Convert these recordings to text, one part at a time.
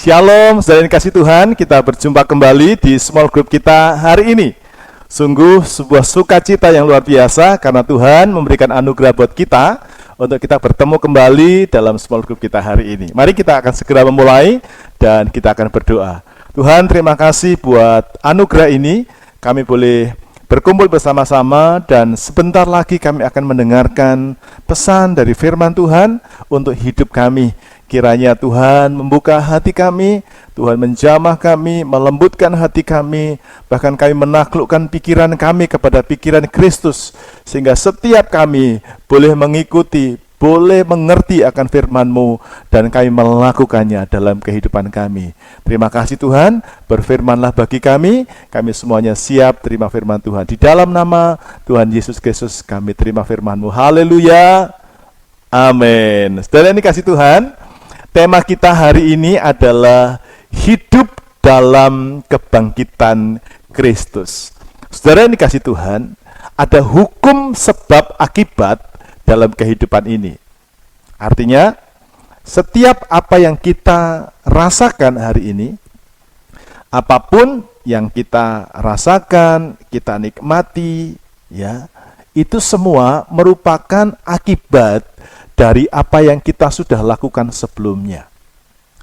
Shalom, saudara yang kasih Tuhan, kita berjumpa kembali di small group kita hari ini. Sungguh sebuah sukacita yang luar biasa karena Tuhan memberikan anugerah buat kita untuk kita bertemu kembali dalam small group kita hari ini. Mari kita akan segera memulai dan kita akan berdoa. Tuhan, terima kasih buat anugerah ini. Kami boleh berkumpul bersama-sama dan sebentar lagi kami akan mendengarkan pesan dari firman Tuhan untuk hidup kami. Kiranya Tuhan membuka hati kami, Tuhan menjamah kami, melembutkan hati kami, bahkan kami menaklukkan pikiran kami kepada pikiran Kristus, sehingga setiap kami boleh mengikuti, boleh mengerti akan firman-Mu, dan kami melakukannya dalam kehidupan kami. Terima kasih Tuhan, berfirmanlah bagi kami semuanya siap terima firman Tuhan. Di dalam nama Tuhan Yesus Kristus kami terima firman-Mu. Haleluya, amin. Saudara yang dikasih Tuhan, tema kita hari ini adalah hidup dalam kebangkitan Kristus. Saudara yang dikasih Tuhan, ada hukum sebab akibat dalam kehidupan ini. Artinya, setiap apa yang kita rasakan hari ini, apapun yang kita rasakan, kita nikmati, ya, itu semua merupakan akibat dari apa yang kita sudah lakukan sebelumnya.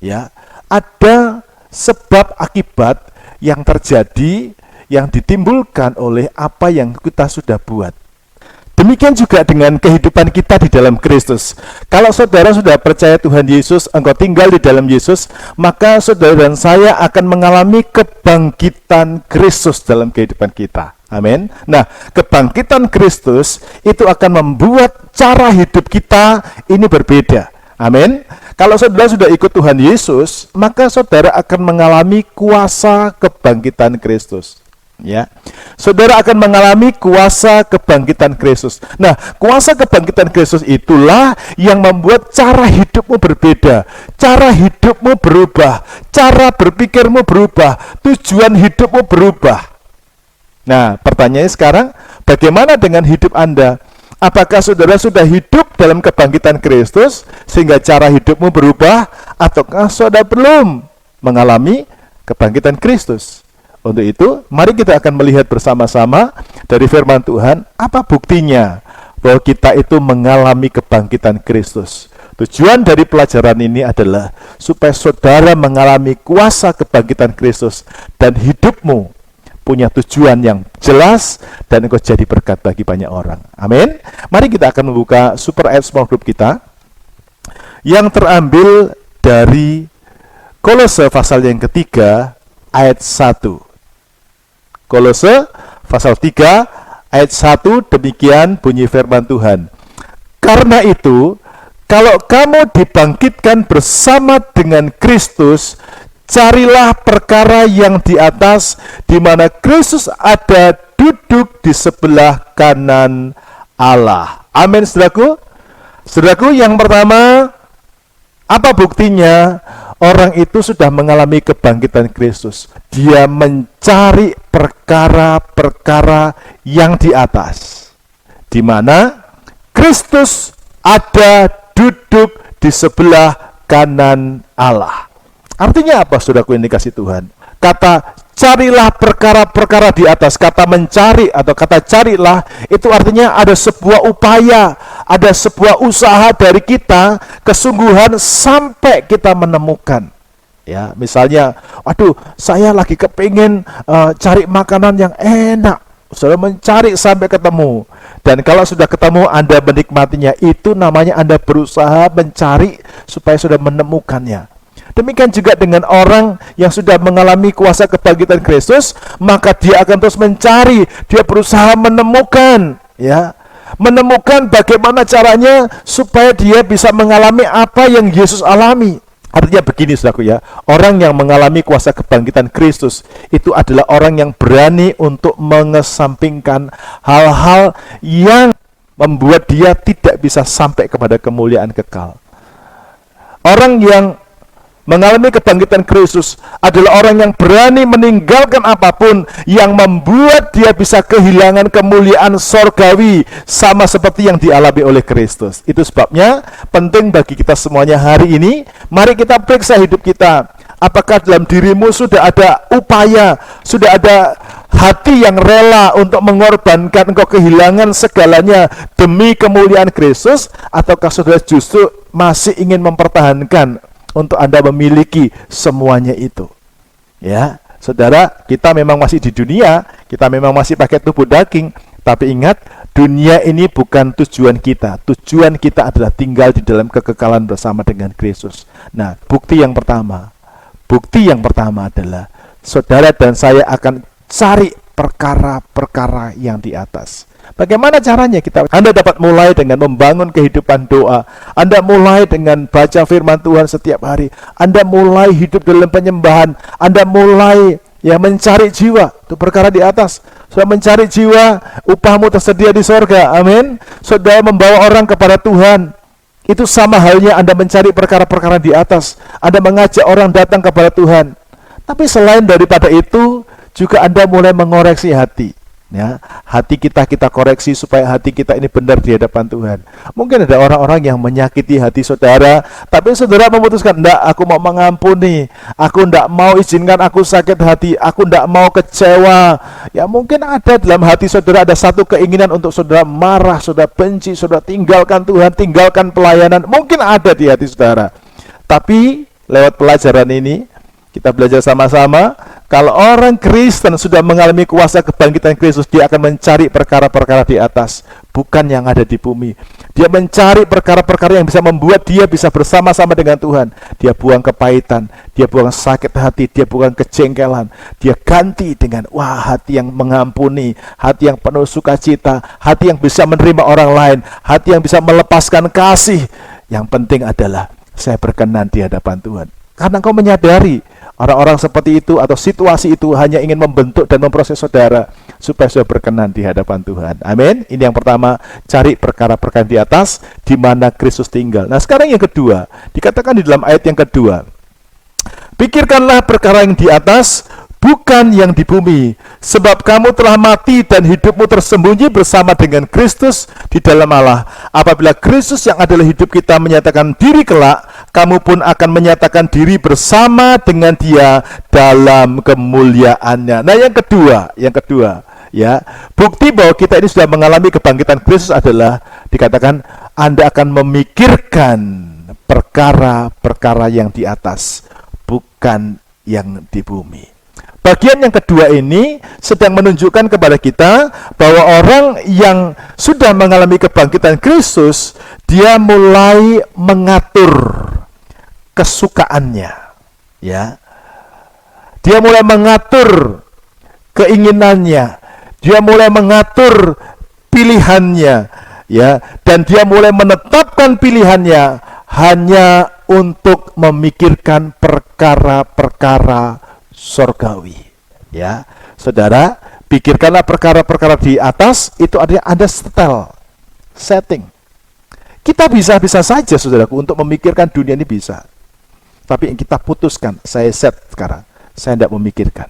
Ya, ada sebab akibat yang terjadi, yang ditimbulkan oleh apa yang kita sudah buat. Demikian juga dengan kehidupan kita di dalam Kristus. Kalau saudara sudah percaya Tuhan Yesus, engkau tinggal di dalam Yesus, maka saudara dan saya akan mengalami kebangkitan Kristus dalam kehidupan kita. Amin. Nah, kebangkitan Kristus itu akan membuat cara hidup kita ini berbeda. Amin. Kalau saudara sudah ikut Tuhan Yesus, maka saudara akan mengalami kuasa kebangkitan Kristus. Ya, saudara akan mengalami kuasa kebangkitan Kristus. Nah, kuasa kebangkitan Kristus itulah yang membuat cara hidupmu berbeda, cara hidupmu berubah, cara berpikirmu berubah, tujuan hidupmu berubah. Nah, pertanyaannya sekarang, bagaimana dengan hidup Anda? Apakah saudara sudah hidup dalam kebangkitan Kristus sehingga cara hidupmu berubah, ataukah saudara belum mengalami kebangkitan Kristus? Untuk itu, mari kita akan melihat bersama-sama dari firman Tuhan, apa buktinya bahwa kita itu mengalami kebangkitan Kristus. Tujuan dari pelajaran ini adalah supaya saudara mengalami kuasa kebangkitan Kristus dan hidupmu punya tujuan yang jelas dan engkau jadi berkat bagi banyak orang. Amin. Mari kita akan membuka super ayat small group kita yang terambil dari Kolose pasal yang ketiga ayat 1. Kolose pasal 3 ayat 1, demikian bunyi firman Tuhan. Karena itu, kalau kamu dibangkitkan bersama dengan Kristus, carilah perkara yang di atas, di mana Kristus ada duduk di sebelah kanan Allah. Amin, saudaraku. Saudaraku, yang pertama, apa buktinya? Orang itu sudah mengalami kebangkitan Kristus. Dia mencari perkara-perkara yang di atas, di mana Kristus ada duduk di sebelah kanan Allah. Artinya apa, saudaraku yang dikasih Tuhan? Kata carilah perkara-perkara di atas, kata mencari atau kata carilah, itu artinya ada sebuah upaya, ada sebuah usaha dari kita, kesungguhan sampai kita menemukan. Ya, misalnya, aduh, saya lagi kepingin cari makanan yang enak. Saudara mencari sampai ketemu. Dan kalau sudah ketemu, Anda menikmatinya. Itu namanya Anda berusaha mencari supaya sudah menemukannya. Demikian juga dengan orang yang sudah mengalami kuasa kebangkitan Kristus, maka dia akan terus mencari, dia berusaha menemukan, ya, menemukan bagaimana caranya supaya dia bisa mengalami apa yang Yesus alami. Artinya begini, saudaraku, ya, orang yang mengalami kuasa kebangkitan Kristus itu adalah orang yang berani untuk mengesampingkan hal-hal yang membuat dia tidak bisa sampai kepada kemuliaan kekal. Orang yang mengalami kebangkitan Kristus adalah orang yang berani meninggalkan apapun yang membuat dia bisa kehilangan kemuliaan sorgawi, sama seperti yang dialami oleh Kristus. Itu sebabnya penting bagi kita semuanya hari ini, mari kita periksa hidup kita. Apakah dalam dirimu sudah ada upaya, sudah ada hati yang rela untuk mengorbankan engkau kehilangan segalanya demi kemuliaan Kristus, ataukah saudara justru masih ingin mempertahankan untuk Anda memiliki semuanya itu? Ya, saudara, kita memang masih di dunia, kita memang masih pakai tubuh daging, tapi ingat, dunia ini bukan tujuan kita. Tujuan kita adalah tinggal di dalam kekekalan bersama dengan Kristus. Nah, bukti yang pertama adalah saudara dan saya akan cari perkara-perkara yang di atas. Bagaimana caranya Anda dapat mulai dengan membangun kehidupan doa. Anda mulai dengan baca firman Tuhan setiap hari. Anda mulai hidup dalam penyembahan. Anda mulai mencari jiwa. Itu perkara di atas. Sudah mencari jiwa, upahmu tersedia di sorga. Amin. Saudara membawa orang kepada Tuhan. Itu sama halnya Anda mencari perkara-perkara di atas. Anda mengajak orang datang kepada Tuhan. Tapi selain daripada itu, juga Anda mulai mengoreksi hati. Ya, hati kita koreksi supaya hati kita ini benar di hadapan Tuhan. Mungkin ada orang-orang yang menyakiti hati saudara, tapi saudara memutuskan, enggak, aku mau mengampuni, aku enggak mau izinkan aku sakit hati, aku enggak mau kecewa. Ya, mungkin ada dalam hati saudara ada satu keinginan untuk saudara marah, saudara benci, saudara tinggalkan Tuhan, tinggalkan pelayanan. Mungkin ada di hati saudara. Tapi lewat pelajaran ini kita belajar sama-sama, kalau orang Kristen sudah mengalami kuasa kebangkitan Kristus, dia akan mencari perkara-perkara di atas, bukan yang ada di bumi. Dia mencari perkara-perkara yang bisa membuat dia bisa bersama-sama dengan Tuhan. Dia buang kepahitan, dia buang sakit hati, dia buang kejengkelan. Dia ganti dengan hati yang mengampuni, hati yang penuh sukacita, hati yang bisa menerima orang lain, hati yang bisa melepaskan kasih. Yang penting adalah saya berkenan di hadapan Tuhan. Karena engkau menyadari orang-orang seperti itu atau situasi itu hanya ingin membentuk dan memproses saudara supaya saudara berkenan di hadapan Tuhan. Amin. Ini yang pertama, cari perkara-perkara di atas di mana Kristus tinggal. Nah, sekarang yang kedua, dikatakan di dalam ayat yang kedua, pikirkanlah perkara yang di atas, bukan yang di bumi, sebab kamu telah mati dan hidupmu tersembunyi bersama dengan Kristus di dalam Allah. Apabila Kristus yang adalah hidup kita menyatakan diri kelak, kamu pun akan menyatakan diri bersama dengan Dia dalam kemuliaannya. Nah, yang kedua, ya, bukti bahwa kita ini sudah mengalami kebangkitan Kristus adalah dikatakan Anda akan memikirkan perkara-perkara yang di atas, bukan yang di bumi. Bagian yang kedua ini sedang menunjukkan kepada kita bahwa orang yang sudah mengalami kebangkitan Kristus, dia mulai mengatur kesukaannya, ya. Dia mulai mengatur keinginannya, dia mulai mengatur pilihannya, ya, dan dia mulai menetapkan pilihannya hanya untuk memikirkan perkara-perkara sorgawi. Ya, saudara, pikirkanlah perkara-perkara di atas, itu artinya Anda setting. Kita bisa saja, saudaraku, untuk memikirkan dunia ini bisa. Tapi yang kita putuskan, saya set sekarang, saya tidak memikirkan.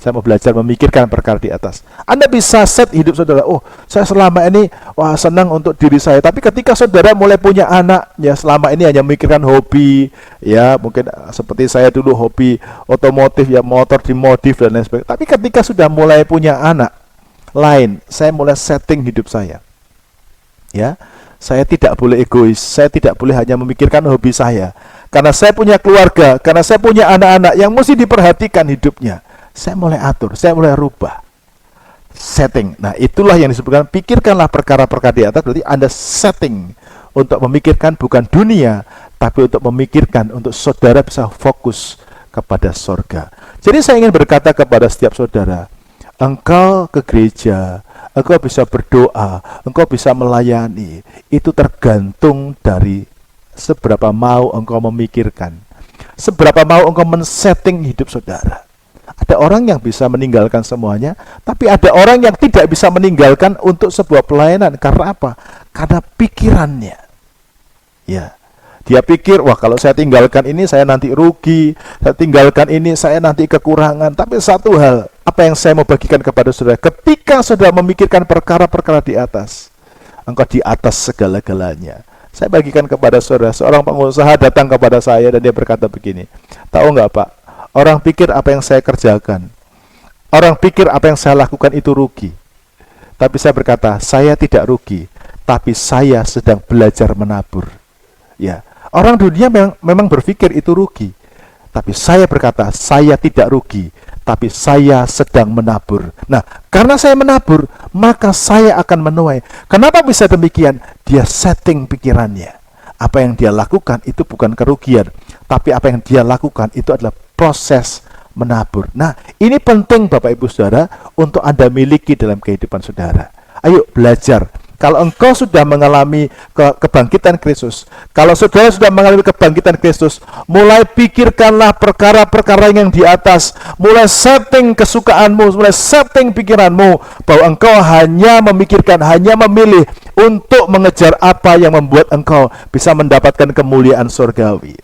Saya mau belajar memikirkan perkara di atas. Anda bisa set hidup saudara, saya selama ini senang untuk diri saya. Tapi ketika saudara mulai punya anak, ya selama ini hanya memikirkan hobi, ya mungkin seperti saya dulu hobi otomotif, ya motor dimodif dan lain sebagainya. Tapi ketika sudah mulai punya anak lain, saya mulai setting hidup saya. Ya, saya tidak boleh egois, saya tidak boleh hanya memikirkan hobi saya. Karena saya punya keluarga, karena saya punya anak-anak yang mesti diperhatikan hidupnya. Saya mulai atur, saya mulai rubah. Setting. Nah, itulah yang disebutkan pikirkanlah perkara-perkara di atas. Berarti Anda setting untuk memikirkan bukan dunia, tapi untuk memikirkan untuk saudara bisa fokus kepada sorga. Jadi saya ingin berkata kepada setiap saudara, engkau ke gereja, engkau bisa berdoa, engkau bisa melayani, itu tergantung dari seberapa mau engkau memikirkan, seberapa mau engkau men-setting hidup saudara. Ada orang yang bisa meninggalkan semuanya, tapi ada orang yang tidak bisa meninggalkan untuk sebuah pelayanan. Karena apa? Karena pikirannya. Ya, dia pikir, kalau saya tinggalkan ini saya nanti rugi, saya tinggalkan ini saya nanti kekurangan. Tapi satu hal, apa yang saya mau bagikan kepada saudara, ketika saudara memikirkan perkara-perkara di atas, engkau di atas segala-galanya. Saya bagikan kepada saudara, seorang pengusaha datang kepada saya dan dia berkata begini, tahu nggak Pak, orang pikir apa yang saya kerjakan, orang pikir apa yang saya lakukan itu rugi. Tapi saya berkata, saya tidak rugi, tapi saya sedang belajar menabur. Ya, orang dunia memang berpikir itu rugi. Tapi saya berkata, saya tidak rugi, tapi saya sedang menabur. Nah, karena saya menabur, maka saya akan menuai. Kenapa bisa demikian? Dia setting pikirannya. Apa yang dia lakukan itu bukan kerugian, tapi apa yang dia lakukan itu adalah proses menabur. Nah, ini penting Bapak Ibu Saudara untuk Anda miliki dalam kehidupan saudara. Ayo belajar. Kalau engkau sudah mengalami kebangkitan Kristus, kalau saudara sudah mengalami kebangkitan Kristus, mulai pikirkanlah perkara-perkara yang di atas, mulai setting kesukaanmu, mulai setting pikiranmu, bahwa engkau hanya memikirkan, hanya memilih untuk mengejar apa yang membuat engkau bisa mendapatkan kemuliaan surgawi.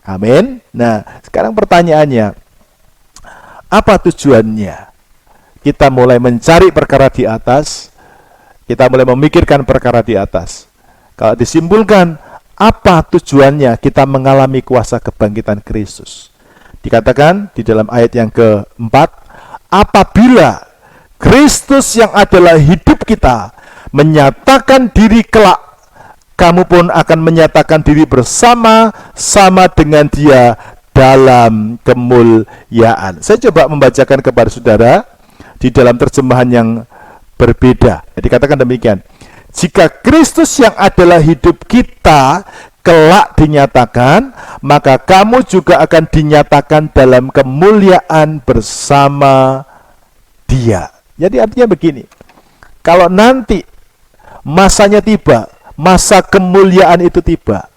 Amin. Nah, sekarang pertanyaannya, apa tujuannya? Kita mulai mencari perkara di atas, kita mulai memikirkan perkara di atas. Kalau disimpulkan, apa tujuannya kita mengalami kuasa kebangkitan Kristus? Dikatakan di dalam ayat yang keempat, apabila Kristus yang adalah hidup kita menyatakan diri kelak, kamu pun akan menyatakan diri bersama-sama dengan Dia dalam kemuliaan. Saya coba membacakan kepada saudara di dalam terjemahan yang berbeda. Dikatakan demikian, jika Kristus yang adalah hidup kita kelak dinyatakan, maka kamu juga akan dinyatakan dalam kemuliaan bersama Dia. Jadi artinya begini, kalau nanti masanya tiba, masa kemuliaan itu tiba,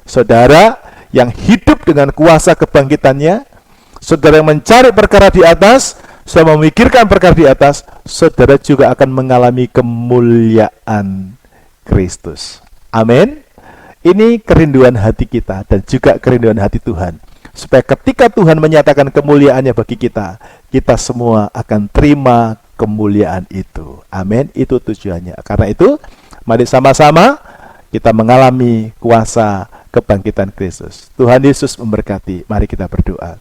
saudara yang hidup dengan kuasa kebangkitannya, saudara yang mencari perkara di atas, saudara memikirkan perkara di atas, saudara juga akan mengalami kemuliaan Kristus. Amin. Ini kerinduan hati kita dan juga kerinduan hati Tuhan, supaya ketika Tuhan menyatakan kemuliaannya bagi kita, kita semua akan terima kemuliaan itu. Amin. Itu tujuannya. Karena itu, mari sama-sama kita mengalami kuasa kebangkitan Kristus. Tuhan Yesus memberkati. Mari kita berdoa.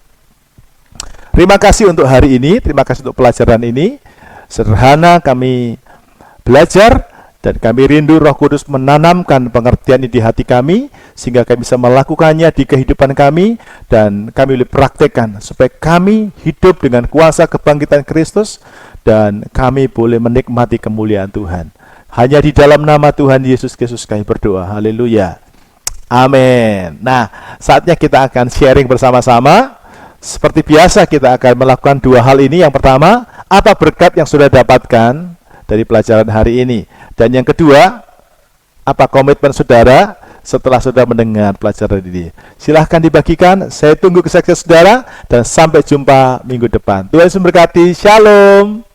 Terima kasih untuk hari ini, terima kasih untuk pelajaran ini. Sederhana kami belajar dan kami rindu Roh Kudus menanamkan pengertian ini di hati kami, sehingga kami bisa melakukannya di kehidupan kami, dan kami boleh praktekkan supaya kami hidup dengan kuasa kebangkitan Kristus, dan kami boleh menikmati kemuliaan Tuhan. Hanya di dalam nama Tuhan Yesus Kristus kami berdoa. Haleluya. Amin. Nah, saatnya kita akan sharing bersama-sama. Seperti biasa kita akan melakukan dua hal ini. Yang pertama, apa berkat yang sudah dapatkan dari pelajaran hari ini? Dan yang kedua, apa komitmen saudara setelah sudah mendengar pelajaran ini? Silahkan dibagikan. Saya tunggu kesaksian saudara dan sampai jumpa minggu depan. Tuhan Yesus memberkati. Shalom.